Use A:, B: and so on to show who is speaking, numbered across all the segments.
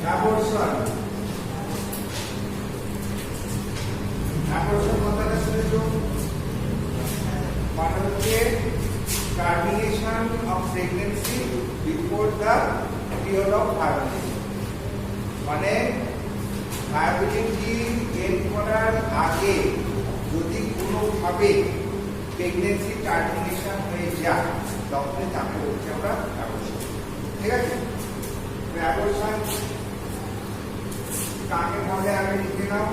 A: Abortion কথাটা শুনেছো মানে হচ্ছে termination of pregnancy before the period of viability মানে ভায়াবিলিটি এন্ড করার আগে যদি কোনোভাবে প্রেগন্যান্সি টার্মিনেশন হয়ে যায় তখন তাকে বলছি আমরা অ্যাবর্শন। ঠিক আছে, অ্যাবর্শন কাকে বলে আগে লিখে নাও।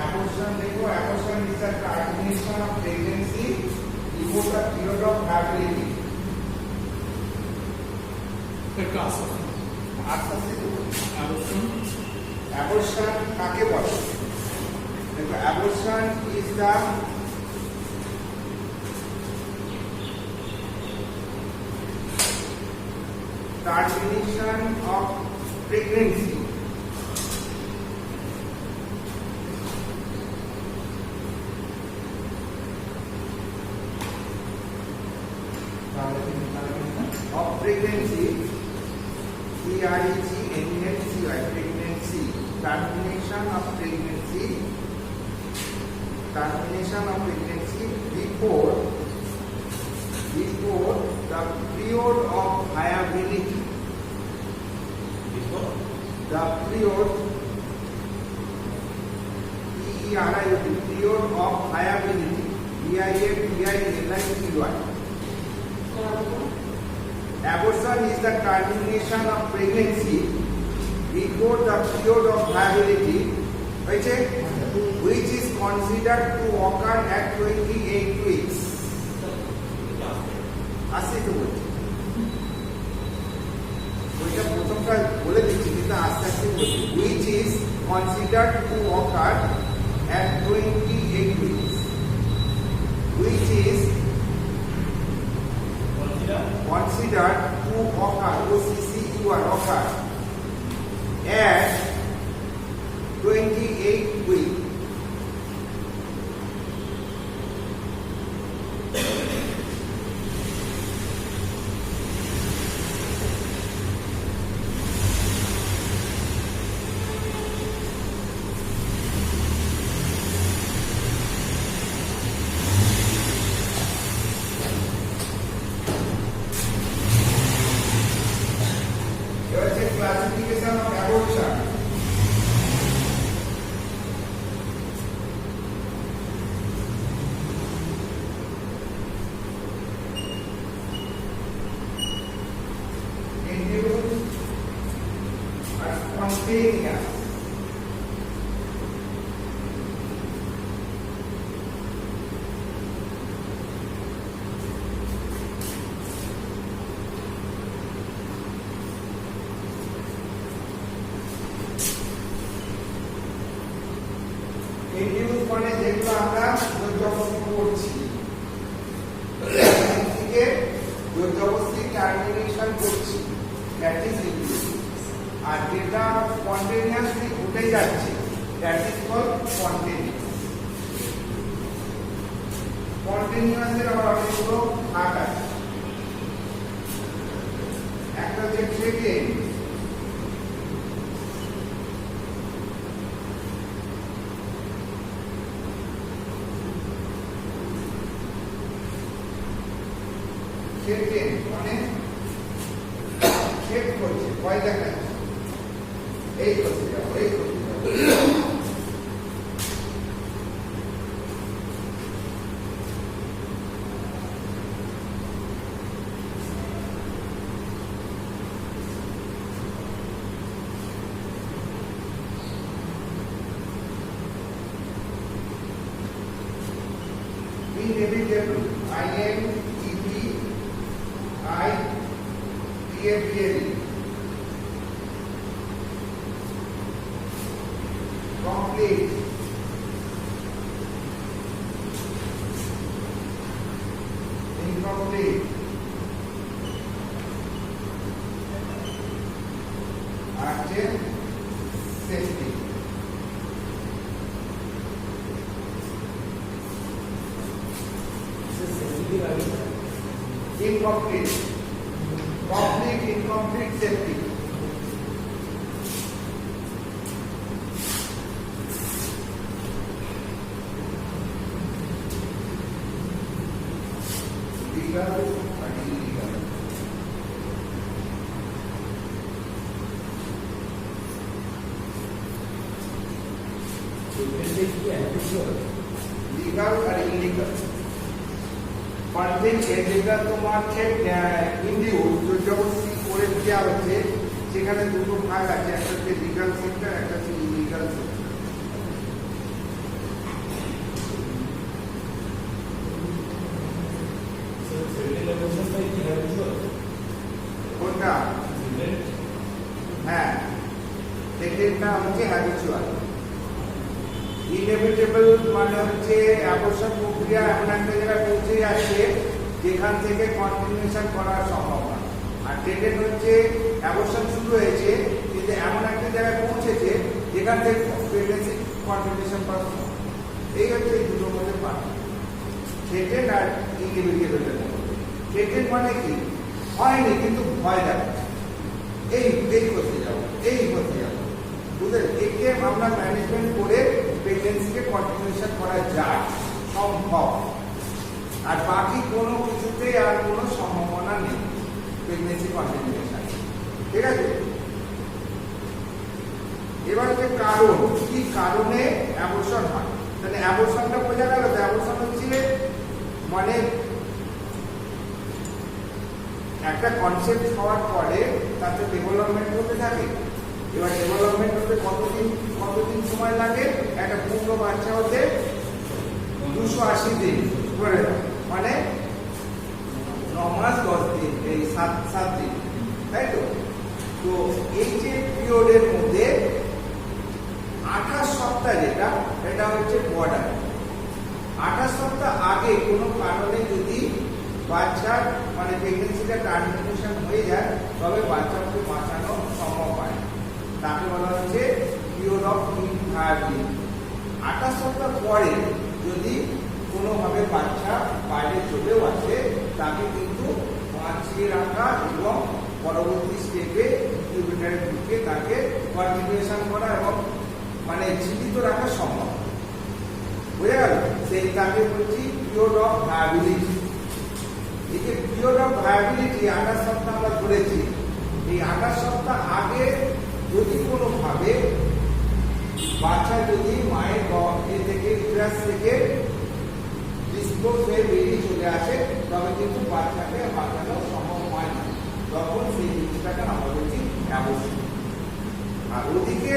A: Abortion देखो abortion is the termination of pregnancy before the period of viability. Abortion काके बोले? देखो abortion is the termination of pregnancy of pregnancy, pregnancy, pregnancy, termination of pregnancy before the period of viability. Before the period period of viability. VIABILITY. Abortion is the termination of pregnancy before the period of viability, which is considered to occur at 28 weeks. আসছে তো বলছি, ওইটা প্রথমটা বলে দিচ্ছি কিন্তু আস্তে আস্তে বলছি। which is considered to occur at 28 weeks, which is considered to occur occur at 28 weeks. Classification of abortion. Induced or spontaneous. Induce মানে যেগুলো আমরা জবরদস্তি করছি, থেকে জবরদস্তি টার্মিনেশন করছি, দ্যাট ইজ ইনডিউস। আর যেটা স্পন্টেনিয়াসলি ঘটে যাচ্ছে দ্যাট ইজ কল্ড স্পন্টেনিয়াস। স্পন্টেনিয়াসের আবার অনেকগুলো ভাগ আছে। একটা হচ্ছে ট্রেকেন, মানে চেক করছে, ভয় দেখাচ্ছে, এই করতে যাবো, এই করতে যাবো। Inevitable, INEVITABLE, complete, incomplete, urgent, safety. Incomplete, complete, incomplete, safety. Legal আর ইলিগাল। কন্টেন্ট যেটা তোমার ইনডিউস জবরদস্তি করে দেওয়া হচ্ছে, সেখানে দুটো ভাগ আছে, একটা হচ্ছে লিগাল সেক্টর, একটা হচ্ছে ইলিগাল সেক্টর। কোনটা? হ্যাঁ, সেকেন্ডটা হচ্ছে হ্যাবিচুয়াল। ইনএভিটেবল মানে হচ্ছে অ্যাবর্শন প্রক্রিয়া এমন একটা জায়গায় পৌঁছে যাচ্ছে যেখান থেকে কন্টিনিউশন করা সম্ভব না। আর ট্রেন্ডেড হচ্ছে অ্যাবর্শন শুরু হয়েছে কিন্তু এমন একটা জায়গায় পৌঁছেছে যেখান থেকে প্রেগন্যান্সি কন্টিনিউশন করা সম্ভব। এই হচ্ছে এই দুটোর মধ্যে পার্থক্য, ট্রেন্ডেড আর ইনএভিটেবলের মধ্যে। ট্রেন্ডেড মানে কি? হয়নি কিন্তু ভয় দেখাচ্ছে, এই করতে যাবো, এই করতে যাবো, বুঝলেন? একে আমরা ম্যানেজমেন্ট করে প্রেগন্যান্সিকে কন্টিনিউশন করা যায়, সম্ভব। আর বাকি কোনো কিছুতে আর কোনো সম্ভাবনা নেই প্রেগন্যান্সি কন্টিনিউশন, ঠিক আছে? এবার যে কারণ, কি কারণে অ্যাবর্শন হয়, তাহলে অ্যাবর্শনটা বোঝা গেল। অ্যাবর্শন হচ্ছে মানে একটা কনসেপ্ট হওয়ার পরে তাতে ডেভেলপমেন্ট হতে থাকে। এবার ডেভেলপমেন্ট হতে কতদিন সময় লাগে? একটা পূর্ণ বাচ্চা হতে 280 দিন করে দাও, মানে 9 মাস 10 দিন, এই 7 দিন, তাই তো? তো এই যে পিরিয়ডের মধ্যে 28 সপ্তাহ যেটা, এটা হচ্ছে বর্ডার। 28 সপ্তাহ আগে কোনো কারণে যদি বাচ্চার মানে প্রেগন্যান্সিটা টার্মিনেশন হয়ে যায়, তবে বাচ্চাকে বাঁচানো সম্ভব হয়। তাকে বলা হচ্ছে পিরিয়ড অফ ইনভায়াবিলিটি। 28 সপ্তাহ পরে যদি কোনোভাবে বাচ্চা বাইরে চলেও আসে, তাকে কিন্তু বাঁচিয়ে রাখা এবং পরবর্তী স্টেপে ইনকিউবেটরে ঢুকে তাকে কন্টিনিউশন করা এবং মানে জীবিত রাখা সম্ভব। বুঝে গেল? সেই তাকে বলছি পিরিয়ড অফ ভায়াবিলিটি। এই যে পিরিয়ড অফ ভায়াবিলিটি 28 সপ্তাহ আমরা ধরেছি, এই 28 সপ্তাহ আগে যদি কোনোভাবে বাচ্চা যদি মায়ের গর্ভে থেকে ইউটেরাস থেকে ডিসপ্লোজ হয়ে বেরিয়ে চলে আসে, তবে কিন্তু বাচ্চাকে বাঁচানো সম্ভব হয় না। তখন সেই জিনিসটাকে আমরা বলছি অ্যাবর্শন। আর ওদিকে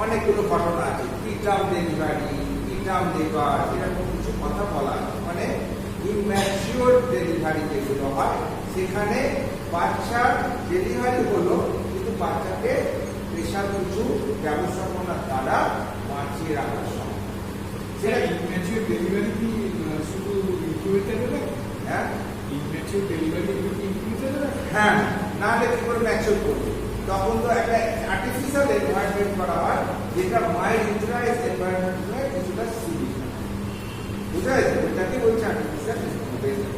A: অনেকগুলো ঘটনা আছে, প্রিটার্ম ডেলিভারি, প্রিটার্ম লেবার, এরকম কিছু কথা বলা হয়। মানে ইম্যাচিওর ডেলিভারি যেগুলো হয়, সেখানে বাচ্চার ডেলিভারি হলো কিন্তু বাচ্চাকে বিশাল কিছু ব্যবস্থাপনার দ্বারা বাঁচিয়ে রাখা সম্ভব।
B: সেটা ইম্যাচিওর ডেলিভারি কি শুধু ইনকিউবেটরে না?
A: হ্যাঁ,
B: ইম্যাচিওর ডেলিভারি ইনকিউবেটরে না?
A: হ্যাঁ, না হলে কি করে ম্যাচিওর করবে? তখন তো একটা আর্টিফিশিয়াল এনভায়রনমেন্ট করা হয়, যেটা মায়ের ইউটেরাস এনভায়রনমেন্ট হয়ে কিছুটা সিরিজ। বুঝা যাচ্ছে? এটাকে বলছে আর্টিফিশিয়াল এনভায়রনমেন্ট।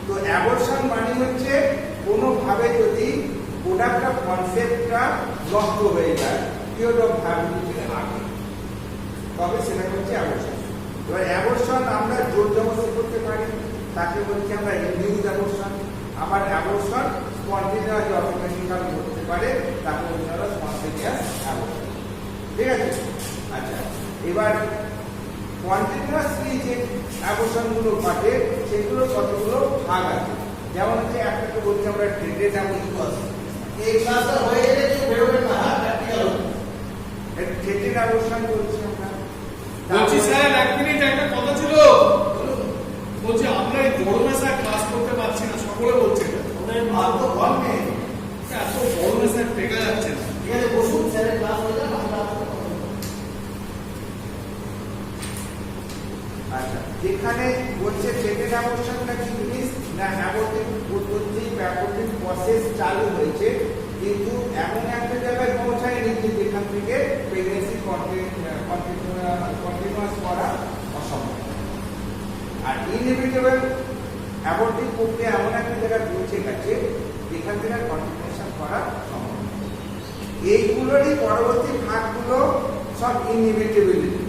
A: তো অ্যাবর্শন মানে হচ্ছে কোনোভাবে যদি প্রোডাক্ট অফ কনসেপ্টটা নষ্ট হয়ে যায় পিরিয়ড অফ ভ্যালিডিটির আগে, তবে সেটা হচ্ছে অ্যাবর্শন। এবার অ্যাবর্শন আমরা জোর জবরদস্তি করতে পারি, তাকে বলছি আমরা ইনডিউস অ্যাবর্শন। আবার অ্যাবর্শন স্পন্টেনিয়াস অটোমেটিক্যাল করতে পারে, তাকে বলছি আমরা স্পন্টেনিয়াস অ্যাবর্শন। ঠিক আছে? আচ্ছা, এবার কন্টিনিউয়াসলি যে অ্যাবর্শনগুলো ঘটে সেগুলো কতগুলো ভাগ আছে। যেমন হচ্ছে একটাকে বলছি আমরা ট্রেন্ডেড অ্যাবর্শন।
C: এই ক্লাসটা হয়ে গেলে কিছু বেরোবে না, প্র্যাকটিক্যাল হবে।
A: ট্রেন্ডেড অ্যাবর্শন বলছি আমরা।
B: বলছি স্যার, এক মিনিট, একটা কথা ছিল। বলছি আমরা এই গরমে স্যার ক্লাস করতে পারছি না, সকলে বলছে এটা।
C: ওদের ভাব তো কম নেই।
B: এত গরমে স্যার টেকা যাচ্ছে না।
C: ঠিক আছে, বসুন, স্যারের ক্লাস হয়ে যাক, আমরা
A: আচ্ছা, যেখানে বলছে ট্রেন্ডেড অ্যাবর্শনটা কি জিনিস না, অ্যাবর্টিং পদ্ধতি অ্যাবর্টিং প্রসেস চালু হয়েছে কিন্তু এমন একটা জায়গায় পৌঁছায়নি যেখান থেকে প্রেগন্যান্সি কন্টিনিউয়াস করা অসম্ভব। আর ইনএভিটেবল অ্যাবর্টিং প্রক্রিয়া এমন একটা জায়গায় পৌঁছে গেছে যেখান থেকে কন্টিনিউশন করা সম্ভব। এইগুলোরই পরবর্তী ভাগগুলো সব ইনএভিটেবিলিটি।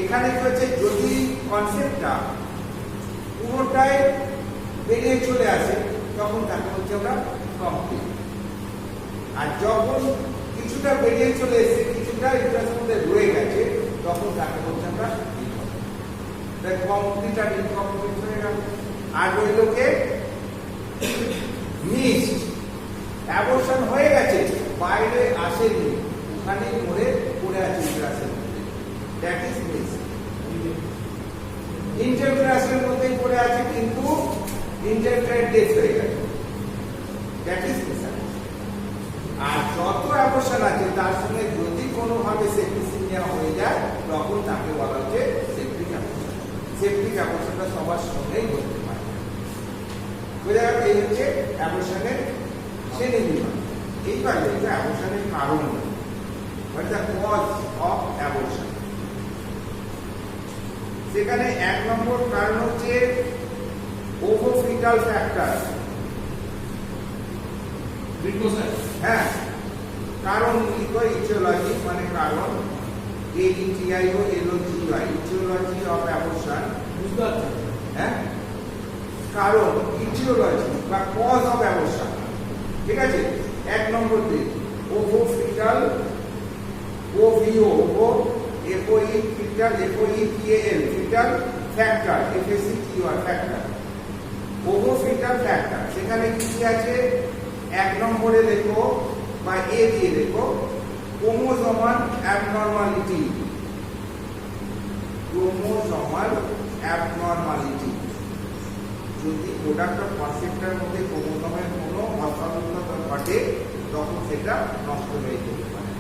A: এখানে কি হচ্ছে, যদি কনসেপ্টটা পুরোটাই বেরিয়ে চলে আসে তখন তাকে হচ্ছে আমরা কমপ্লিট। আর যখন কিছুটা বেরিয়ে চলে এসেছে, কিছুটা ইউটেরাসের মধ্যে রয়ে গেছে, তখন তাকে বলছি আমরা কমপ্লিট আর ইনকমপ্লিট হয়ে গেল। আর রইলকে মিসড, অ্যাবর্শন হয়ে গেছে, বাইরে আসেনি, ওখানে মরে পড়ে আছে ইউটেরাসের মধ্যে, দ্যাট ইজ মিসড। ইন্টারভিউরাসের মধ্যেই পড়ে আছে কিন্তু ইন্টারভিউর ডেথ হয়ে গেছে, দ্যাট ইজ মিসড। আর যত অ্যাবর্শন আছে তার সঙ্গে যদি কোনোভাবে সেপ্টিসিমিয়া হয়ে যায় তখন তাকে বলা হচ্ছে সেপ্টিক অ্যাবর্শন। সেপ্টিক অ্যাবর্শনটা সবার সঙ্গেই হতে পারে। বোঝা গেল? এই হচ্ছে অ্যাবর্শনের শ্রেণীবিভাগ। এইবার দেখবে অ্যাবর্শনের কারণ, what is the cause of abortion. সেখানে 1 নম্বর কারণ হচ্ছে ওভোফিটাল ফ্যাক্টর। হ্যাঁ, কারণ ইটিওলজি মানে কারণ, AETIO LOGY, aetiology of abortion.
B: বুঝতে পারছি।
A: হ্যাঁ, কারণ ইটিওলজি বা কজ অফ অ্যাবর্শন। ঠিক আছে, 1 নম্বর দিক ovofoetal, OVO ovo, FOE foetal, FOETAL foetal factor, FACTUR factor, ovofoetal factor. সেখানে কি কি আছে? 1 নম্বরে লেখো বা এ দিয়ে লেখো ক্রোমোজোমাল অ্যাবনরমালিটি। ক্রোমোজোমাল অ্যাবনরমালিটি, যদি প্রোডাক্ট অফ কনসেপ্টের মধ্যে ক্রোমোজোমের কোনো অসাধুতা ঘটে তখন সেটা নষ্ট হয়ে যেতে পারে।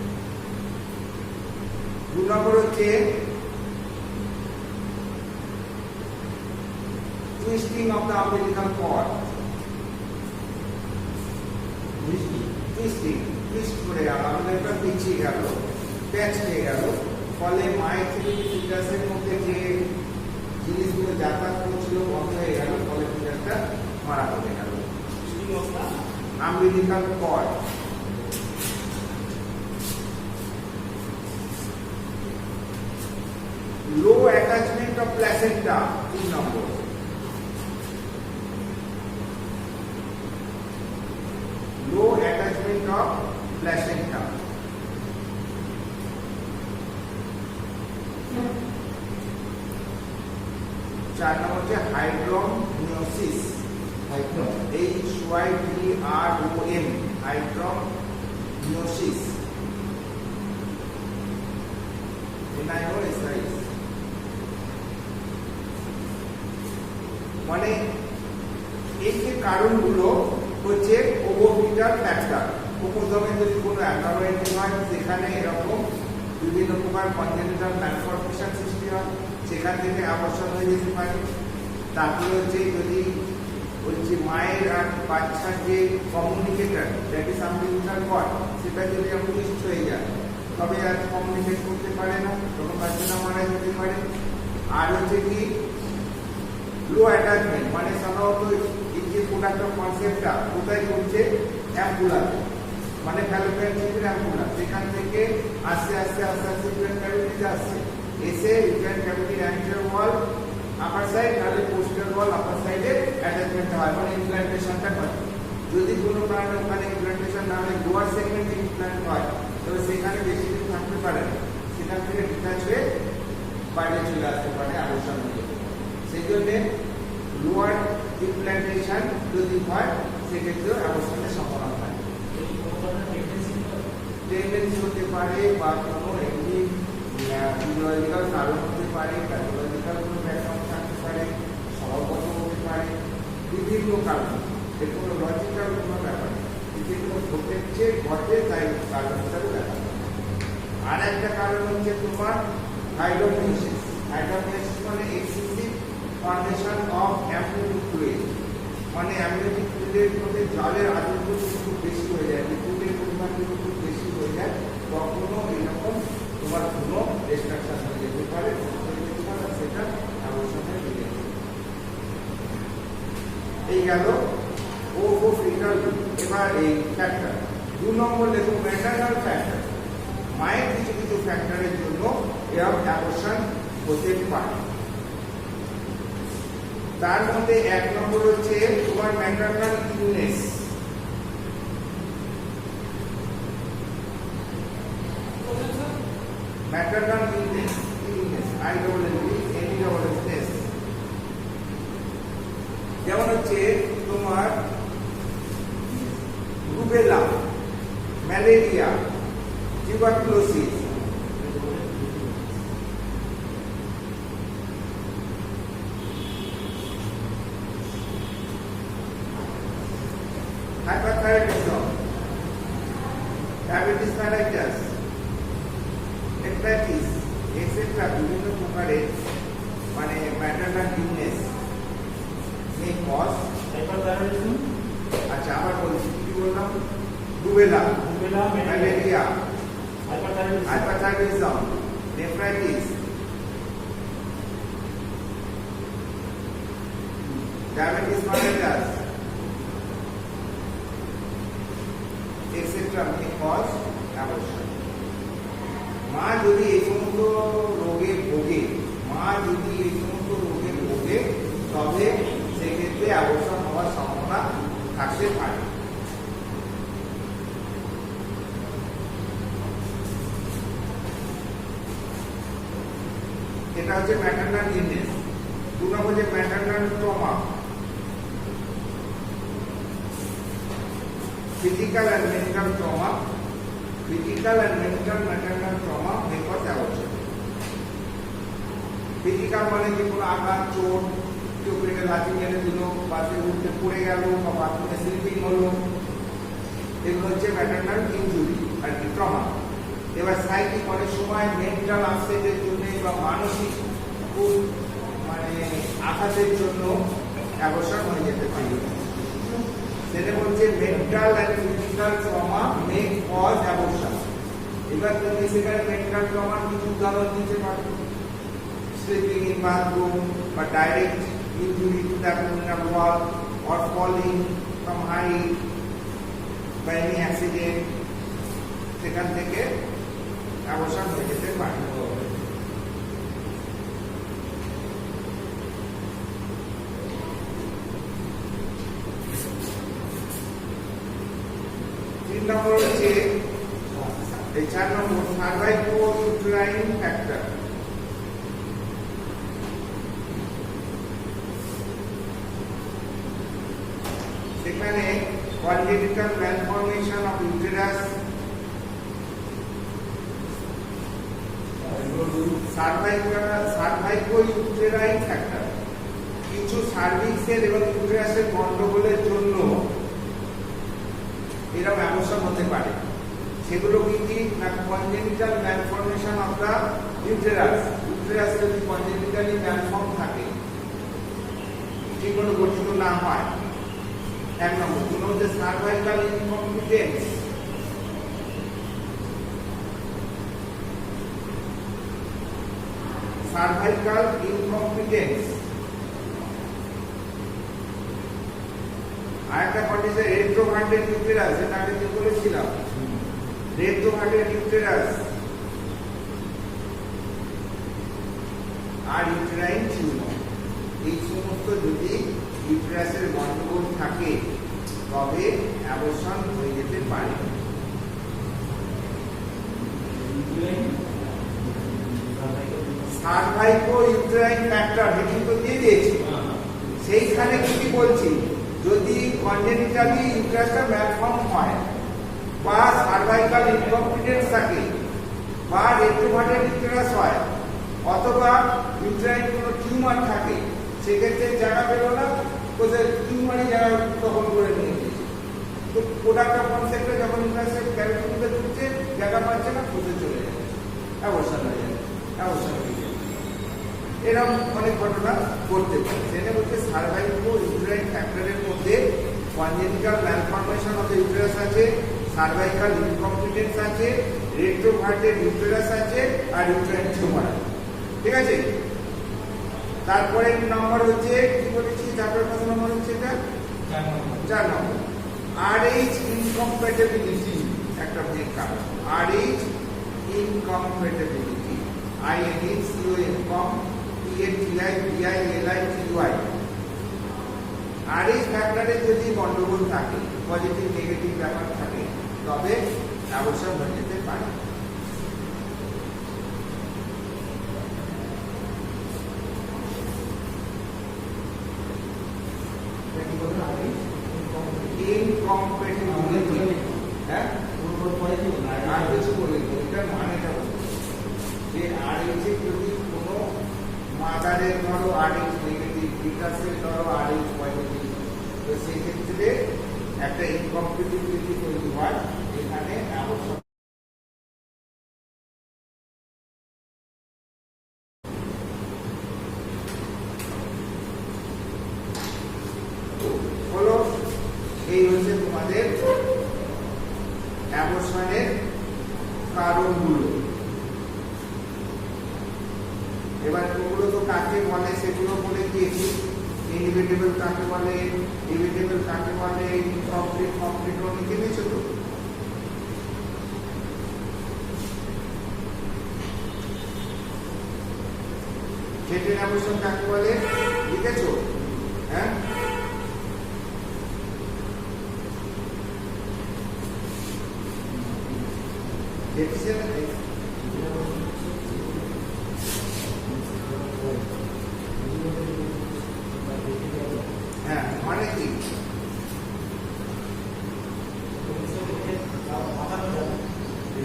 A: 2 নম্বর হচ্ছে twisting of the umbilical cord. Twist করে গেল, আমাদেরটা পিছিয়ে গেল, প্যাচ হয়ে গেল, ফলে মায়ের থেকে ফিটাসের মধ্যে যে জিনিসগুলো যাতায়াত করছিল বন্ধ হয়ে গেল, ফলে ফিটাসটা মারা পড়ে গেল। Umbilical cord. Low attachment of placenta 3 নম্বর। Low attachment of placenta. 4 নম্বর হচ্ছে হাইড্রোমিওসিস। HYDROM, হাইড্রোমিওসিস। মানে এই যে কারণগুলো হচ্ছে ওভোফিটাল ফ্যাক্টর। ক্রোমোজোমে যদি কোনো অ্যাবনরমালিটি হয় সেখানে এরকম বিভিন্ন প্রকার কনজেনিটাল ম্যালফরমেশন সৃষ্টি হয়, সেখান থেকে অ্যাবর্শন হয়ে যেতে পারে। তারপরে হচ্ছে যদি বলছি মায়ের আর বাচ্চার যে communicator, that is umbilical cord, সেটা যদি অবশিষ্ট হয়ে যায় তবে আর কমিউনিকেট করতে পারে না, তখন বাচ্চাটা মারা যেতে পারে। আর হচ্ছে কি লো অ্যাটাচমেন্ট, মানে সাধারণত এই যে প্রোডাক্ট অফ কনসেপ্টটা কোথায় করছে? অ্যাম্পুলার, মানে ফ্যালোপিয়ান টিউবের অ্যাম্পুলার, সেখান থেকে আস্তে আস্তে আস্তে আস্তে ইউটেরাইন ক্যাভিটিতে আসছে, এসে ইউটেরাইন ক্যাভিটির অ্যান্টেরিয়র ওয়াল আপার সাইড নাহলে পোস্টেরিয়র ওয়াল আপার সাইডে অ্যাটাচমেন্ট হয়, মানে ইমপ্ল্যান্টেশনটা হয়। যদি কোনো কারণে ওখানে ইমপ্ল্যান্টেশন না হলে লোয়ার সেগমেন্টে ইমপ্ল্যান্ট হয় তবে সেখানে বেশি দিন থাকতে পারে না, সেখান থেকে ডিটাচ হয়ে বাইরে চলে আসতে পারে, অ্যাবর্শন হয়ে যেতে পারে। সেই জন্যে লোয়ার ইমপ্ল্যান্টেশন যদি হয় সেক্ষেত্রেও অ্যাবর্শনের সম্ভাবনা হয়। টেন্ডেন্সি হতে পারে বা কোনো এমনি ফিজিওলজিক্যাল কারণ হতে পারে, প্যাথোলজিক্যাল কোনো ব্যাকগ্রাউন্ড থাকতে পারে, স্বভাবগত হতে পারে, বিভিন্ন কারণ, এর কোনো লজিক্যাল কোনো ব্যাপার নেই, যেগুলো ঘটেছে ঘটে তাই কারণ হিসাবে দেখা যায়। আর একটা কারণ হচ্ছে তোমার হাইড্রোমিওসিস। হাইড্রোমিওসিস মানে excessive formation of amniotic fluid, মানে অ্যামনিওটিক ফ্লুইডের মধ্যে জলের আধিক্য খুব বেশি হয়ে যায়, লিকুইডের পরিমাণ যদি খুব বেশি হয়ে যায় তখনও এরকম তোমার কোনো ডিস্ট্রাকশন হয়ে যেতে পারে, সেটা অ্যাবর্শনে বেরিয়ে যাবে। এই গেল ওভোফিটাল। এবার এই ফ্যাক্টর 2 নম্বর লেখো ম্যাটারনাল ফ্যাক্টর। মায়ের কিছু কিছু ফ্যাক্টরের জন্য এরকম অ্যাবর্শন হতে পারে। তার মধ্যে 1 নম্বর হচ্ছে তোমার maternal illness. Maternal illness I double N D N E double S S. যেমন হচ্ছে তোমার rubella, malaria, tuberculosis, hyperthyroidism, diabetes mellitus, hepatitis, etc. বিভিন্ন প্রকারের মানে maternal illness may cause
C: hyperthyroidism,
A: আচ্ছা আবার বলছি কি বললাম rubella,
C: rubella,
A: malaria,
C: hyperthyroidism,
A: hyperthyroidism, nephritis, diabetes mellitus, etc. may cause abortion. মা যদি এই সমস্ত রোগে ভোগে, তবে সেক্ষেত্রে অবসর হওয়ার সম্ভাবনা থাকতে পারে। এটা হচ্ছে ম্যাটারনাল ইলনেস। 2 নম্বর হচ্ছে maternal trauma, physical and mental trauma, physical and mental maternal trauma may cause abortion. Physical মানে যে কোনো আঘাত, চোট, কেউ পেটে লাথি মেরে দিল, বাসে উঠতে পড়ে গেল বা বাথরুমে স্লিপিং হলো, এগুলো হচ্ছে ম্যাটারনাল ইনজুরি আর কি ট্রমা। এবার সাইকিক অনেক সময় মেন্টাল আপসেটের জন্য বা মানসিক খুব মানে আঘাতের জন্য অ্যাবর্শন হয়ে যেতে পারে। সেটা বলছে mental and physical trauma may cause abortion. এবার তুমি সেখানে মেন্টাল ট্রমার কিছু উদাহরণ দিতে পারো, স্লিপিং ইন বাথরুম বা direct injury to the abdominal wall or falling from height বা এনি অ্যাক্সিডেন্ট, সেখান থেকে অ্যাবর্শন হয়ে যেতে পারে। 3 নম্বর হচ্ছে এই 4 নম্বর সার্ভাইকোইউটেরাইন ফ্যাক্টর। সেখানে congenital malformation of uterus, cervicouterine factor, কিছু সার্ভিক্সের এবং ইউটেরাসের গন্ডগোলের জন্য এরকম অ্যাবর্শন হতে পারে। সেগুলো কি কি না, congenital malformation of the uterus, uterus যদি কনজেনিটালি ম্যালফর্ম থাকে, ঠিক মতো গঠিত না হয়, 1 নম্বর। 2 নম্বর সার্ভাইকাল ইনকম্পিটেন্স, সার্ভাইকাল ইনকম্পিটেন্স। আরেকটা কন্ডিশন রেট্রোভার্টেড ইউটেরাস, যেটা আগে যে বলেছিলাম, রেট্রোভার্টেড ইউটেরাস আর ইউটেরাইন টিউমার, এই সমস্ত যদি ইউটেরাসের গন্ডগোল থাকে তবে অ্যাবর্শন হয়ে যেতে পারে। সার্ভাইকোইউটেরাইন ফ্যাক্টর হেডিং তো দিয়ে দিয়েছি, সেইখানে কি বলছি, যদি কনজেনিটালি ইউটেরাসটা ম্যালফর্ম হয় বা সার্ভাইকাল ইনকম্পিটেন্স থাকে বা রেট্রোভার্টেড ইউটেরাস হয় অথবা ইউটেরাইন কোনো টিউমার থাকে, সেক্ষেত্রে জায়গা পেল না, কোথায় টিউমারই জায়গা দখল করে নিয়েছে। তো প্রোডাক্ট অফ কনসেপ্টে যখন ইউটেরাসের ক্যাভিটির মধ্যে ঢুকছে, জায়গা পাচ্ছে না, কোথায় চলে যাচ্ছে, অ্যাবর্শন হয়ে যাবে, অ্যাবর্শন হয়ে যাবে। এরকম অনেক ঘটনা ঘটতে পারে। সেটা হচ্ছে সার্ভাইকোইউটেরাইন ফ্যাক্টরের মধ্যে congenital malformation of the uterus আছে, সার্ভাইকাল ইনকম্পিটেন্স আছে, রেট্রোভার্টেড ইউটেরাস আছে আর ইউটেরাইন টিউমার আছে। ঠিক আছে, তারপরে নম্বর হচ্ছে কি বলেছি, তারপরে কত নম্বর হচ্ছে এটা 4 নম্বর RH ইনকম্প্যাটিবিলিটি, একটা মেন কারণ RH incompatibility, INCOM PNTI BILI TUI। RH ফ্যাক্টরে যদি গন্ডগোল থাকে, পজিটিভ নেগেটিভ ব্যাপার থাকে, তবে অ্যাবর্শন হয়ে যেতে পারে। এর ধরো RH নেগেটিভ, বিকাশের ধরো RH পজিটিভ, তো সেই ক্ষেত্রে একটা ইনকমপ্লিটিবিলিটি তৈরি হয়। এখানে আবশ্যক হলো। এই হচ্ছে তোমাদের অ্যাবর্শনের কারণগুলো। এবার ওগুলো তো কাকে বলে সেগুলো বলে দিয়েছি। ইনহিবিটেবল কাকে বলে, ইনহিবিটেবল কাকে বলে, ইনকমপ্লিট, কমপ্লিট লিখে দিয়েছো তো। ক্ষেত্রের অ্যাবর্শন কাকে বলে লিখেছো? হ্যাঁ, লিখেছে না? হ্যাঁ, মানে কি?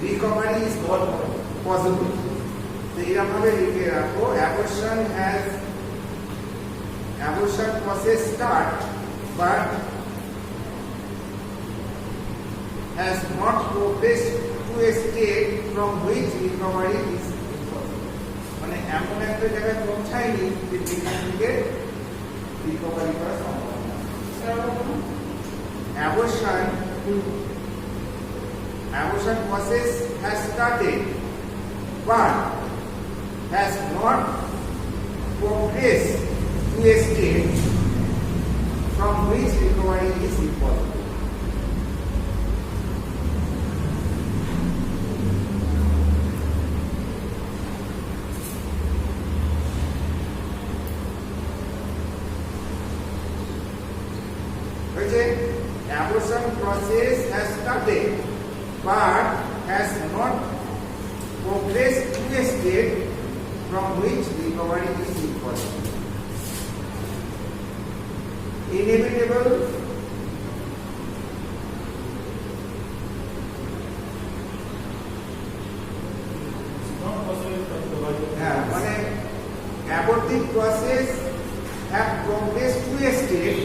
A: Recovery is possible. তো এরকম ভাবে লিখে রাখো, abortion process start but has not progressed to a state from which recovery is impossible. মানে এমন একটা জায়গায় পৌঁছায়নি যে যেখান থেকে রিকভারি করা সম্ভব না। Abortion process has started but has not progressed to a state from which recovery is impossible. Abortion process has started but has not progressed to a state from which recovery is impossible. Inevitable মানে abortive process have progressed to a state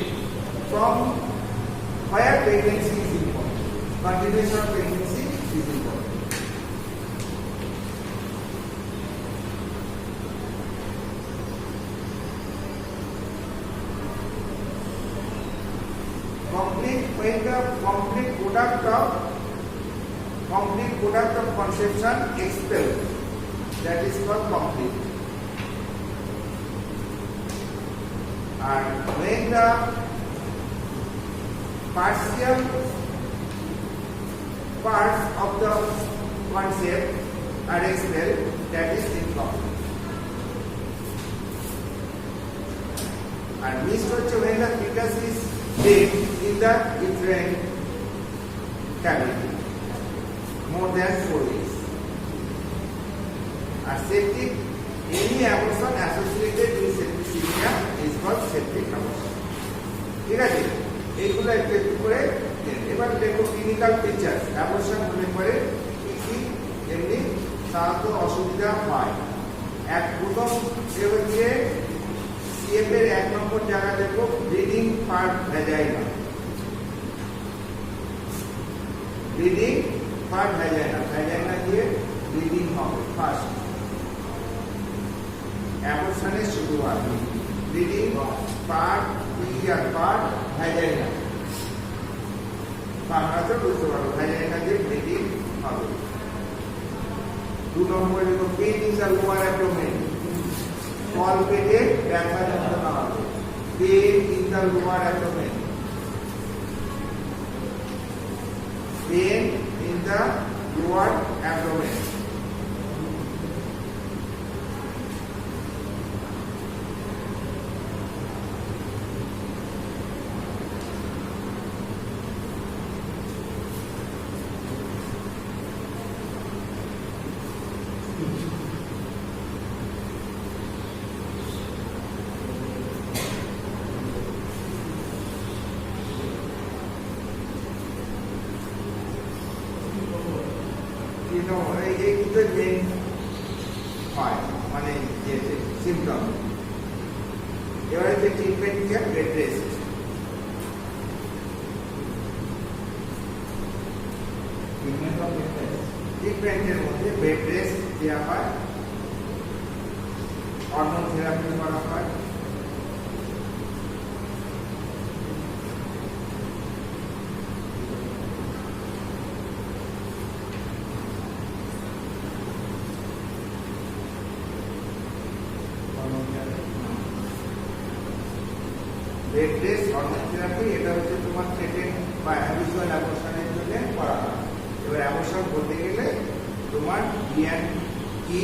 A: from where pregnancy is important. Continuation of pregnancy is important. When the complete product of conception expelled, that is called complete. And when the partial parts of the concept are expelled, that is incomplete. And missed when the fetus is dead in the uterine cavity more than 4 weeks. And septic, any abortion associated with septicemia is called septic abortion. ঠিক আছে, এইগুলো একটু একটু করে। এবার দেখো clinical features. Abortion হলে পরে কি কি এমনি সাধারণত অসুবিধা হয়। প্রথম যে হচ্ছে সিএফ এর 1 নম্বর জায়গা দেখো, bleeding part vagina. Bleeding part vagina, vagina দিয়ে ব্লিডিং হবে ফার্স্ট অ্যাবর্শনের শুরুয়াত। ব্লিডিং পার্ট পার্ট ভ্যাজাইনা, বাংলাতে বুঝতে পারো ভ্যাজাইনা দিয়ে ব্লিডিং হবে। 2 নম্বরে দেখো pain in the lower abdomen, তল পেটে ব্যথা যন্ত্রণা হবে। Pain in the lower abdomen, pain in the lower abdomen. এই কিন্তু মেইন হয় মানে যে সিম্পটম। এবারে যে ট্রিটমেন্ট কেয়ার বেড রেস্ট। ট্রিটমেন্টের মধ্যে বেড রেস্ট দেওয়া হয়, হরমোন থেরাপি করা হয়, বেড রেস্ট, হরমোন থেরাপি, এটা হচ্ছে তোমার ট্রিটমেন্ট বা হ্যাবিচুয়াল অ্যাবর্শনের জন্য করা হয়। এবার অ্যাবর্শন করতে গেলে তোমার ডিএন কি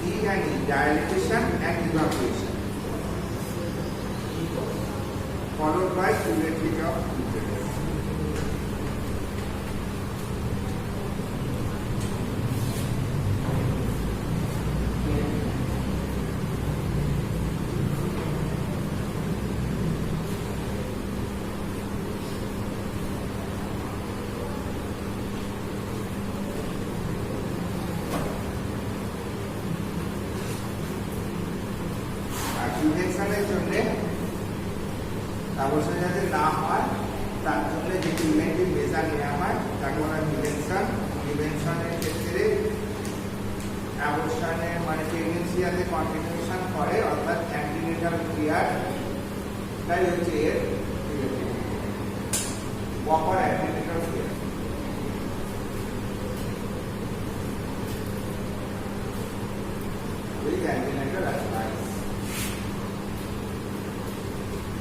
A: DNE dilatation and evacuation, followed by puberty of uterus. ইনফেকশনের জন্য অবশ্যই যাতে না হয় তার জন্য যে প্রিভেন্টিভ মেজার নেওয়া হয় তাকে বলা হয় প্রিভেনশন। প্রিভেনশনের ক্ষেত্রে অ্যাবর্শনে মানে প্রেগনেন্সি যাতে কন্টিনিউশন করে অর্থাৎ অ্যান্টিনেটাল কেয়ার, তাই হচ্ছে এর proper antenatal care. with antenatal advice.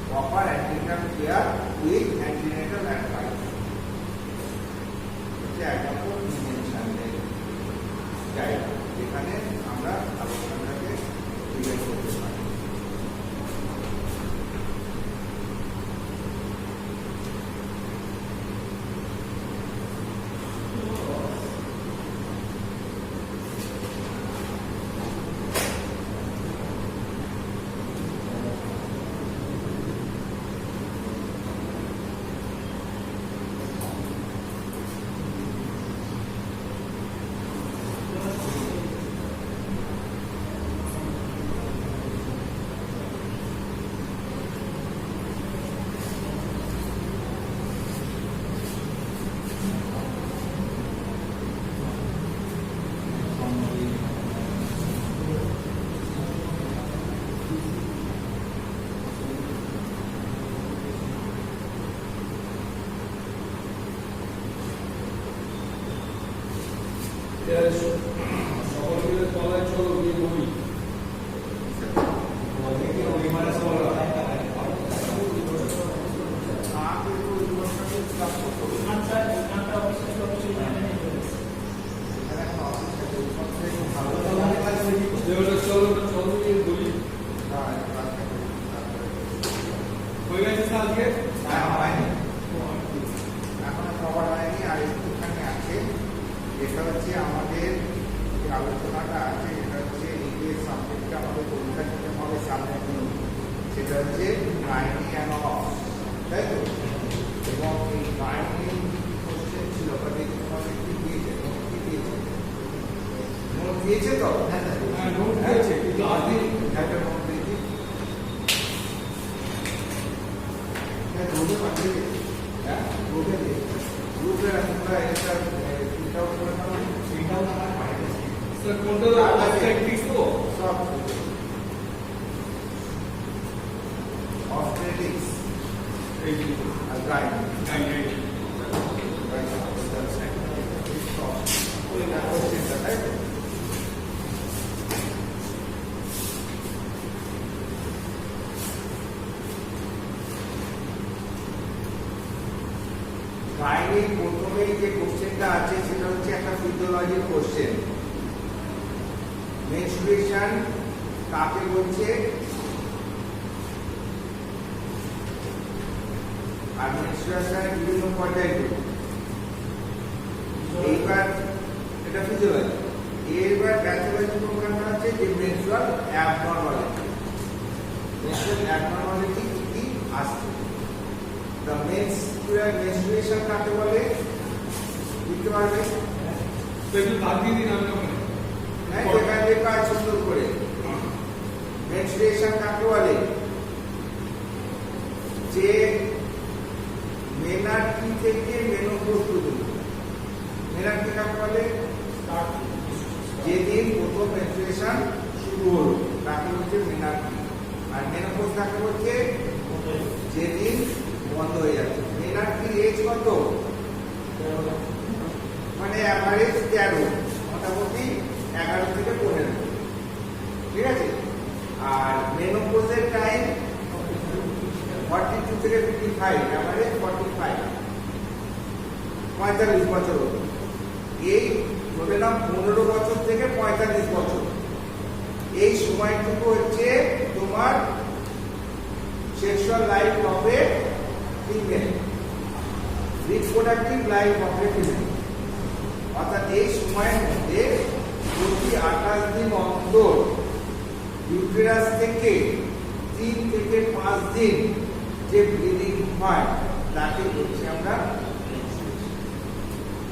A: Proper antenatal care with antenatal advice. এটা একদম ডিমেনশন জায়গা যেখানে আমরা আলোচনাটাকে ডিবেট করতে পারি।
B: সকলের তলায় চলো গিয়ে বলি চলো চলো গিয়ে বলি হয়ে গেছে আজকে
A: এখনো খবর হয়নি, আর একটুখানি আছে। এটা হচ্ছে আমাদের যে আলোচনাটা আছে, এটা হচ্ছে এই সাবজেক্টটা আমাদের পরীক্ষা দিতে হবে সামনে দিন, সেটা হচ্ছে গাইনি অ্যান্ড অফ, তাই তো? এবং এই গাইনি কোশ্চেন ছিল, বাট এই তোমাদের কি দিয়েছে, কি দিয়েছে, নোট দিয়েছে তো?
B: হ্যাঁ নোট দিয়েছে কিন্তু আগে
A: একটা নোট দিয়েছি, গ্রুপে পাঠিয়ে দিয়েছি, হ্যাঁ গ্রুপে দিয়েছি, গ্রুপে তোমরা এটা প্রিন্ট আউট করে নাও, প্রিন্ট আউট আমার বাইরে
B: স্যার কোনটা অবজেক্টিভস তো
A: সব অবস্টেটিক্স
B: এই
A: আর গাইড গাইডে প্রথমেই যে কোশ্চেনটা আছে সেটা হচ্ছে একটা ফিজিওলজির কোশ্চেন। মেনস্ট্রুয়েশন কাকে বলছে আর মেনস্ট্রুয়েশনের বিভিন্ন পর্যায়গুলো, এইবার এটা ফিজিওলজি। এইবার প্যাথোলজি প্রোগ্রামটা হচ্ছে যে মেনস্ট্রুয়াল অ্যাবনরমালিটি। মেনস্ট্রুয়াল অ্যাবনরমালিটি কি কি আসছে দ্য মেনস্ট্রুয়াল মেনস্ট্রুয়েশন কাকে বলে বুঝতে পারবে?
B: তো একটু দাগ দিয়ে দিন আমি ওখানে।
A: হ্যাঁ, যেখানে লেখা আছে সুন্দর করে মেনস্ট্রুয়েশন কাকে বলে? যে মেনার্কি থেকে মেনোপজ পর্যন্ত। মেনার্কি কাকে বলে? যেদিন প্রথম মেনস্ট্রুয়েশন শুরু হলো তাকে হচ্ছে মেনার্কি। আর মেনোপজ কাকে বলছে? যেদিন বন্ধ হয়ে যাচ্ছে। মেনার্কির এজ কত? মানে অ্যাভারেজ 13, মোটামুটি 11 থেকে 15, ঠিক আছে? আর মেনোপজের টাইম 42 থেকে 55, অ্যাভারেজ 45, 45 বছর হতো। এই ধরে নাও 15 বছর থেকে 45 বছর, এই সময়টুকু হচ্ছে তোমার সেক্সুয়াল লাইফ হবে ফিমেল, রিপ্রোডাক্টিভ লাইফ হবে ফিমেল। অর্থাৎ এই সময়ের মধ্যে প্রতি 28 দিন অন্তর ইউটেরাস থেকে 3 থেকে 5 দিন যে ব্লিডিং হয় তাকে বলছি আমরা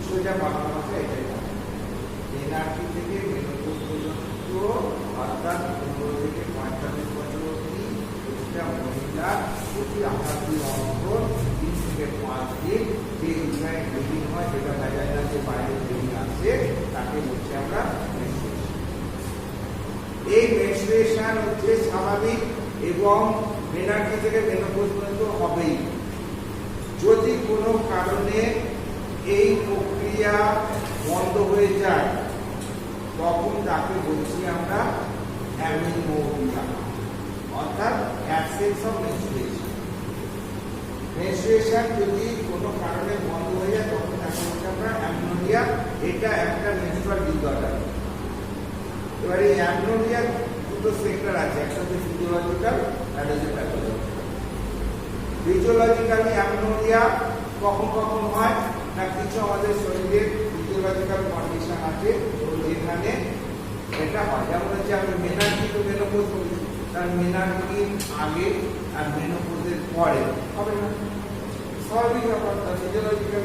A: সোজা বাংলা ভাষায় এটাই মেনার্কি থেকে মেনোপজ পর্যন্ত, অর্থাৎ 15 থেকে 45 বছর অবধি প্রতিটা মহিলা প্রতি 28 দিন অন্তর 3 থেকে 5 দিন যে ইউটেরাইন ব্লিডিং হয়, যেটা ভ্যাজাইনাল যে বাইরে ব্লিডিং আসে তাকে বলছি আমরা মেনস্ট্রুয়েশন। এই মেনস্ট্রুয়েশন হচ্ছে স্বাভাবিক এবং মেনার্কি থেকে মেনোপজ পর্যন্ত হবেই। যদি কোনো কারণে এই প্রক্রিয়া বন্ধ হয়ে যায় তখন তাকে বলছি আমরা অ্যামিনোরিয়া, অর্থাৎ অ্যাবসেন্স অফ মেনস্ট্রুয়েশন। মেনস্ট্রুয়েশন যদি কোনো কারণে বন্ধ হয়ে যায় তখন তাকে বলছি আমরা অ্যামিনোরিয়া। এটা একটা মেনস্ট্রুয়াল ডিসঅর্ডার। এবারে এই অ্যামিনোরিয়ার দুটো সেক্টর আছে, একটা হচ্ছে ফিজিওলজিক্যাল আর হচ্ছে প্যাথোলজিক্যাল। ফিজিওলজিক্যালি অ্যামিনোরিয়া কখন কখন হয় না, কিছু আমাদের শরীরের ফিজিওলজিক্যাল কন্ডিশন আছে যেখানে এটা হয়। যেমন হচ্ছে আমি মেনার্কি তো মেনোপজ বলছি, তার মেনার্কির আগে আর মেনোপজের পরে হবে না, স্বাভাবিক ব্যাপার, তার ফিজিওলজিক্যাল।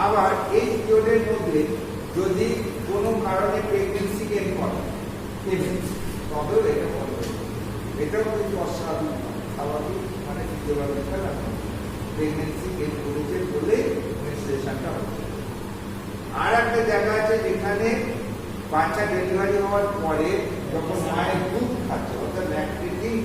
A: আবার এই পিরিয়ডের মধ্যে যদি কোনো কারণে প্রেগনেন্সি গেইন করে তবেও এটা বন্ধ হয়ে যাবে। এটাও কিন্তু অস্বাভাবিক, স্বাভাবিক মানে ফিজিওলজিক্যাল। প্রেগনেন্সি গেইন করেছে বলে মেনস্ট্রুয়েশনটা হচ্ছে। আর একটা জায়গা আছে যেখানে বাচ্চা ডেলিভারি হওয়ার পরে যখন মায়ের দুধ খাচ্ছে, অর্থাৎ ল্যাকটেটিং,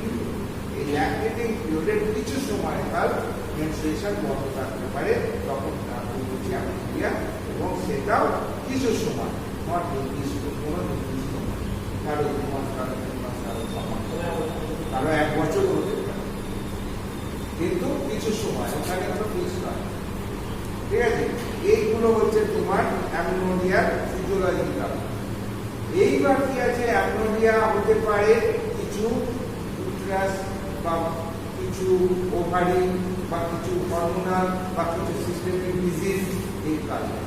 A: এই ল্যাকটেটিং পিরিয়ডের কিছু সময়কাল মেনস্ট্রুয়েশন বন্ধ থাকতে পারে, তখন তাকে বলছি অ্যামিনোরিয়া। এবং সেটাও কিছু সময়, নট নির্দিষ্ট, কোনো নির্দিষ্ট সময়, কারো 2 মাস, কারো 3 মাস, কারো 6 মাস, কারো 1 বছর হতে পারে, কিন্তু কিছু সময়, ওখানে কোনো ফিক্স নয়, ঠিক আছে? এইগুলো হচ্ছে তোমার অ্যামিনোরিয়ার ফিজিওলজিক্যাল। এইবার কি আছে, অ্যামিনোরিয়া হতে পারে কিছু ইউটেরাস বা কিছু ওভারি বা কিছু হরমোনাল বা কিছু সিস্টেমিক ডিজিজ, এই কারণে।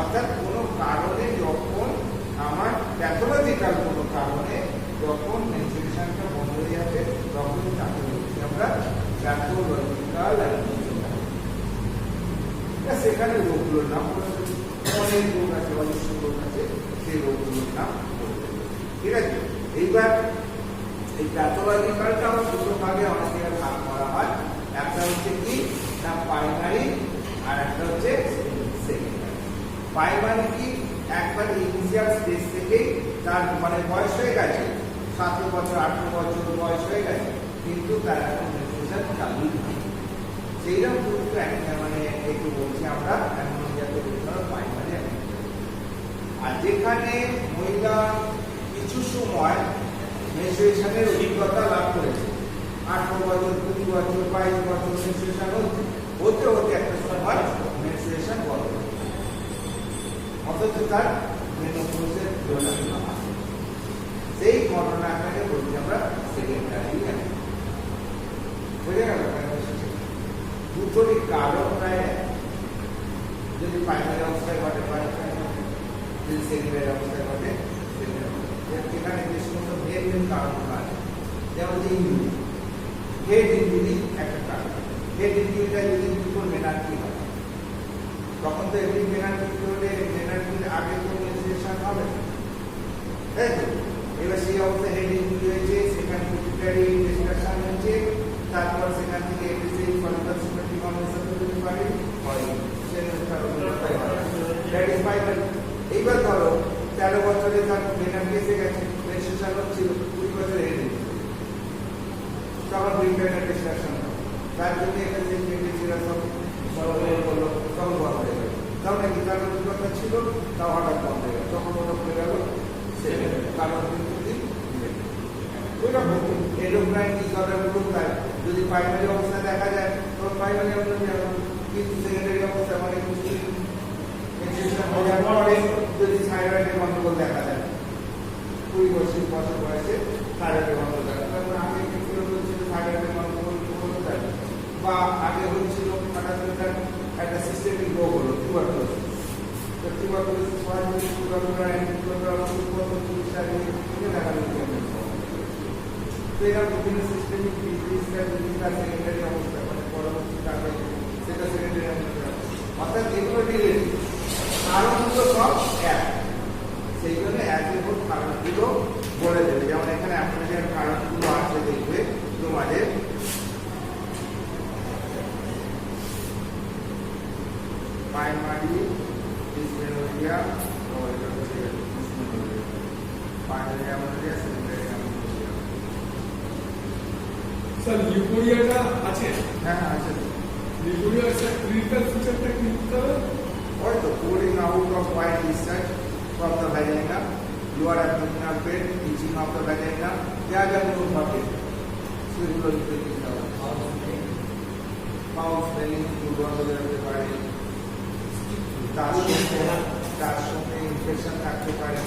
A: অর্থাৎ কোনো কারণে যখন আমার প্যাথোলজিক্যাল কোনো কারণে যখন মেনস্ট্রুয়েশনটা বন্ধ হয়ে যাবে তখন তাকে বলছি আমরা প্যাথোলজিক্যাল অ্যামিনোরিয়া। সেখানে রোগগুলোর নাম অনেক রোগ আছে, অজস্র রোগ আছে, সেই রোগগুলোর নাম বলতে হবে, ঠিক আছে? এইবার এই প্যাথোলজিক্যালটাও দুটো ভাগে অনেক জায়গায় ভাগ করা হয়। একটা হচ্ছে কি না প্রাইমারি, আর একটা হচ্ছে সেকেন্ডারি। প্রাইমারি কি একবার ইনিশিয়াল স্টেজ থেকেই তার মানে বয়স হয়ে গেছে, 17 বছর 18 বছর বয়স হয়ে গেছে, কিন্তু তার এখন মেনস্ট্রুয়েশন চালু নেই, সেইরকম কিন্তু মানে একটু বলছি আমরা অ্যামিনোরিয়াকে বলতে হবে প্রাইমারি অ্যামিনোরিয়া। আর যেখানে মহিলা কিছু সময় মেনস্ট্রুয়েশনের অভিজ্ঞতা লাভ করেছে, 18 বছর 20 বছর 22 বছর মেনস্ট্রুয়েশন হতে হতে একটা সময় মেনস্ট্রুয়েশন বন্ধ হয়ে যায়, অথচ তার মেনোপজের ঘটনা আছে, সেই ঘটনাটাকে বলছি আমরা সেকেন্ডারি অ্যামিনোরিয়া। বুঝে গেল? দুটোরই কারণ প্রায়, যদি প্রাইমারি অবস্থায় ঘটে প্রাইমারি, যদি সেকেন্ডারি অবস্থায় ঘটে সেখানে যে সমস্ত মেন কারণ আছে, যেমন যে ইঞ্জুরি, হেড ইঞ্জুরি একটা কারণ, হেড ইনজুরিটা যদি বিফোর মেনার্কি হয়, তখন তো এমনি মেনার্কি হলে মেনার্কির আগে তো মেনস্ট্রুয়েশন হবে না, তাই তো? এবার সেই অবস্থায় হেড ইনজুরি হয়েছে, সেখানে পিটুইটারি ডিসকাশন হচ্ছে, তারপর সেখান থেকে এপিসিড ফলিকুলার সিমেট্রিক কনভার্সন তৈরি করে হয়, দ্যাট ইজ ফাইনাল। এইবার ধরো 13 বছরে তার মেনার্কি এসে গেছে, মেনস্ট্রুয়েশন হচ্ছিল, 20 বছরে হেড ইনজুরি, তখন পিটুইটারি ডিসকাশন তার জন্য একটা যে মেডিসিন সব বললো তখন বন্ধ হয়ে গেল, তাও নাকি তার অভিজ্ঞতা ছিল, তাও হঠাৎ বন্ধ হয়ে গেল, তখন ওটা হয়ে গেল কারণ ওই রকম এন্ডোক্রাইন ডিসঅর্ডারগুলো তাই যদি প্রাইমারি অবস্থা দেখা যায় তখন প্রাইমারি অবস্থা, কিন্তু সেকেন্ডারি অবস্থা মানে পরে যদি থাইরয়েডের গন্ডগোল দেখা যায় 20 বছর বয়সে থাইরয়েডের গন্ডগোল দেখা যায়, তারপর আগে কিন্তু হচ্ছিল থাইরয়েডের গন্ডগোল হলো তাই, বা আগে হচ্ছিল হঠাৎ একটা সিস্টেমিক রোগ হলো টিউবারকুলোসিস, তো টিউবারকুলোসিস হয় যদি টিউবারকুলার অ্যান্টিটিউবারকুলার দেখা যায়, তো এরা বিভিন্ন সিস্টেমিক ডিজিজটা যদি তার সেকেন্ডারি অবস্থা মানে পরবর্তী কালে সেটা সেকেন্ডারি অবস্থা, অর্থাৎ এগুলো রিলেটেড কারণগুলো সব এক, সেই জন্য একের পর কারণগুলো বলে দেবে। যেমন এখানে আপনাদের কারণগুলো আছে দেখবে তোমাদের primary dysmenorrhoea, primary amenorrhoea, secondary amenorrhoea.
B: Sir লিউকোরিয়াটা আছে?
A: হ্যাঁ আছে।
B: লিউকোরিয়ার স্যার ক্লিনিক্যাল ফিচারটা কি হতে হবে?
A: Also pouring out of white discharge from the vagina, lower abdominal pain, itching of the vagina, যা যা কোনো ঘটে সেগুলো লিখে দিতে হবে। ফাউল স্মেলিং দুর্গন্ধ বেরোতে পারে, তার সঙ্গে ইনফেকশন থাকতে পারে।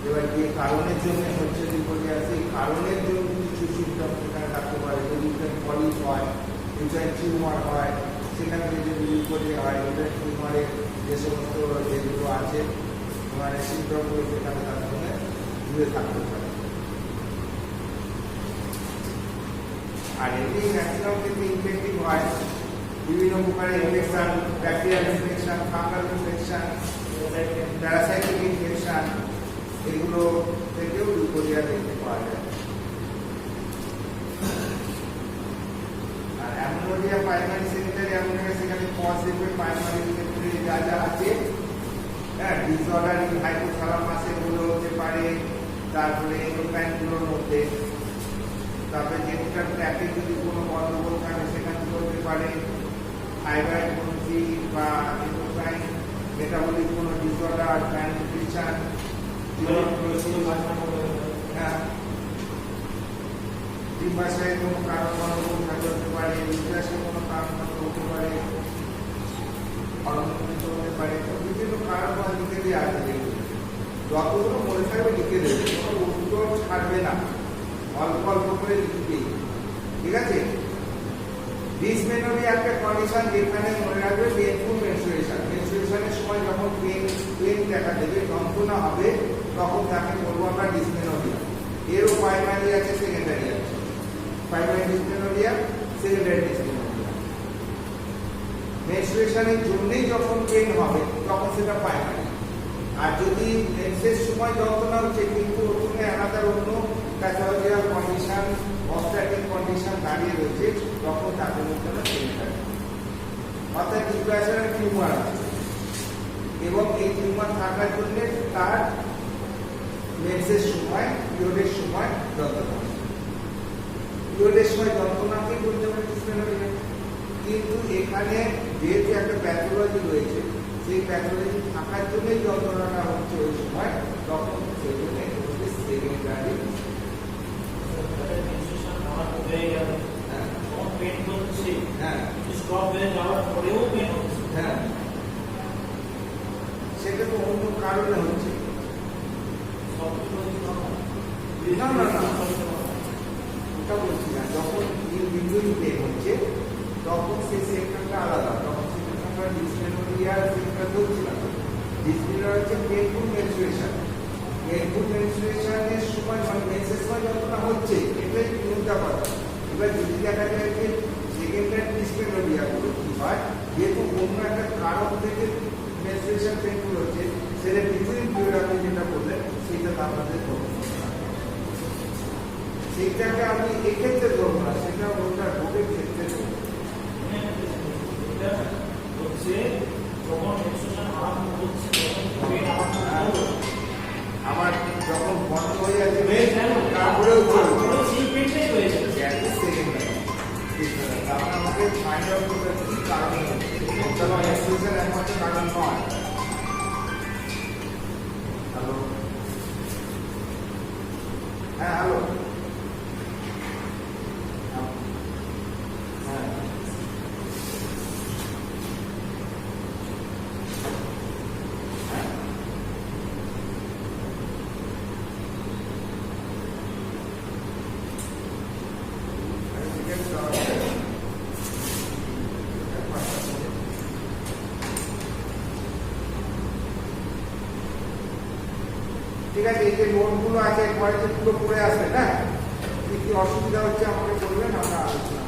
A: এবার যে কারণের জন্য হচ্ছে লিউকোরিয়া, সেই কারণের জন্য কিছু সিমটম সেখানে থাকতে পারে। যদি পলিপ হয়, টিউমার হয়, সেখানে যদি লিউকোরিয়া হয়, টিউমারের যে সমস্ত যেগুলো আছে মানে সিমটমগুলো সেখানে তার সঙ্গে জুড়ে থাকতে পারে। আর এমনি ম্যাক্সিমাম কিন্তু ইনফেক্টিভ হয়, বিভিন্ন প্রকারের infection, bacterial infection, fungal infection, parasitic infection, এগুলো থেকেও লিউকোরিয়া দেখতে পাওয়া যায়। আর অ্যামোনিয়া প্রাইমারি সেকেন্ডারি অ্যামোনিয়া, সেখানে পজিটিভ প্রাইমারি ক্ষেত্রে যা যা আছে, হ্যাঁ, ডিসঅর্ডার ইন হাইপোথ্যালামাস এগুলো হতে পারে, তারপরে এন্ডোক্রাইনগুলোর মধ্যে, তারপরে জেনিটাল ট্র্যাক্টে যদি কোনো গন্ডগোল থাকে সেখান থেকে হতে পারে, থাইরয়েড গ্রন্থি বা এন্ডোক্রাইন মেটাবলিক কোনো ডিসঅর্ডার, ম্যালনিউট্রিশন, হ্যাঁ, ডিম্বাশয়ে কোনো কারণ গন্ডগোল থাকতে হতে পারে, নিঃশ্বাসে কোনো কারণ হতে পারে, হরমোনজনিত হতে পারে, বিভিন্ন কারণ লিখে দিয়ে আসবে। যতগুলো মনে থাকবে লিখে দেবে, কোনো উত্তর ছাড়বে না, অল্প অল্প করে লিখবে, ঠিক আছে? ডিসমেনোরিয়া একটা কন্ডিশন যেখানে মনে রাখবে পেইনফুল মেনস্ট্রুয়েশন, মেনস্ট্রুয়েশনের সময় যখন পেইন দেখা দেবে, যন্ত্রণা হবে, তখন তাকে বলবো আমরা ডিসমেনোরিয়া। এরও প্রাইমারি আছে, সেকেন্ডারি আছে। Primary dysmenorrhoea, secondary dysmenorrhoea. মেনস্ট্রুয়েশনের জন্যই যখন পেইন হবে তখন সেটা প্রাইমারি। আর যদি মেন্সের সময় যন্ত্রণা হচ্ছে কিন্তু ওখানে আলাদা অন্য প্যাথোলজিক্যাল কন্ডিশন, অবস্ট্রাকটিভ কন্ডিশন দাঁড়িয়ে রয়েছে, তখন তাকে বলতে হবে সেকেন্ডারি। অর্থাৎ ডিপ্রেশনের টিউমার আছে এবং এই টিউমার থাকার জন্য তার মেন্সের সময়, পিরিয়ডের সময় যন্ত্রণা, পিরিয়ডের সময় যন্ত্রণাকে বলতে হবে ডিসমেনোরিয়া। কিন্তু এখানে যেহেতু একটা প্যাথোলজি রয়েছে, সেই প্যাথোলজি থাকার জন্যই যন্ত্রণাটা হচ্ছে ওই সময়, তখন সেখানে হচ্ছে সেকেন্ডারি। সেটা তো অন্য কারণে হচ্ছে, না না না ওটা বলছি না। যখন ইনভিজুয়ালি পেন হচ্ছে তখন সেই সেক্টরটা আলাদা, তখন সেটা আমরা ডিসমেনোরিয়ার সেক্টর ধরছি না। ডিসমেনোরিয়া হচ্ছে পেইনফুল মেনস্ট্রুয়েশন। পেইনফুল মেনস্ট্রুয়েশনের সময় মানে মেন্সের সময় যতটা হচ্ছে, এটাই চিন্তা করা। এবার যদি দেখা যায় যে ডিসমেনোরিয়া গুলো কি হয়, যেহেতু অন্য একটা কারণ থেকে মেনস্ট্রুয়েশন পেইনফুল হচ্ছে, সেটা ডিফারেন্ট পিরিয়ড আপনি যেটা বললেন সেটা আপনাদের ধরবো না। সেইটাকে আমি এক্ষেত্রে ধরবো না, সেটা ওটা রোগের ক্ষেত্রে ধরবো।
D: এটা হচ্ছে যখন মেনস্ট্রুয়েশন আরম্ভ হচ্ছে তখন পেন
A: আমার যখন বন্ধ হয়ে যাচ্ছে
D: হয়ে গেল,
A: তারপরেও চলবে।
D: সেই পেনটাই হয়ে যাবে।
A: তারপরে আমাকে ফাইন্ড আউট করতে হবে কি কারণে হচ্ছে, মেনস্ট্রুয়েশন একমাত্র কারণ নয়। হ্যালো, হ্যাঁ হ্যালো, হ্যাঁ ঠিক আছে, এই যে নোটগুলো আছে একবারে যে পুরো পড়ে আসবে না, কি কি অসুবিধা হচ্ছে আমাকে বলবেন, আমরা আলোচনা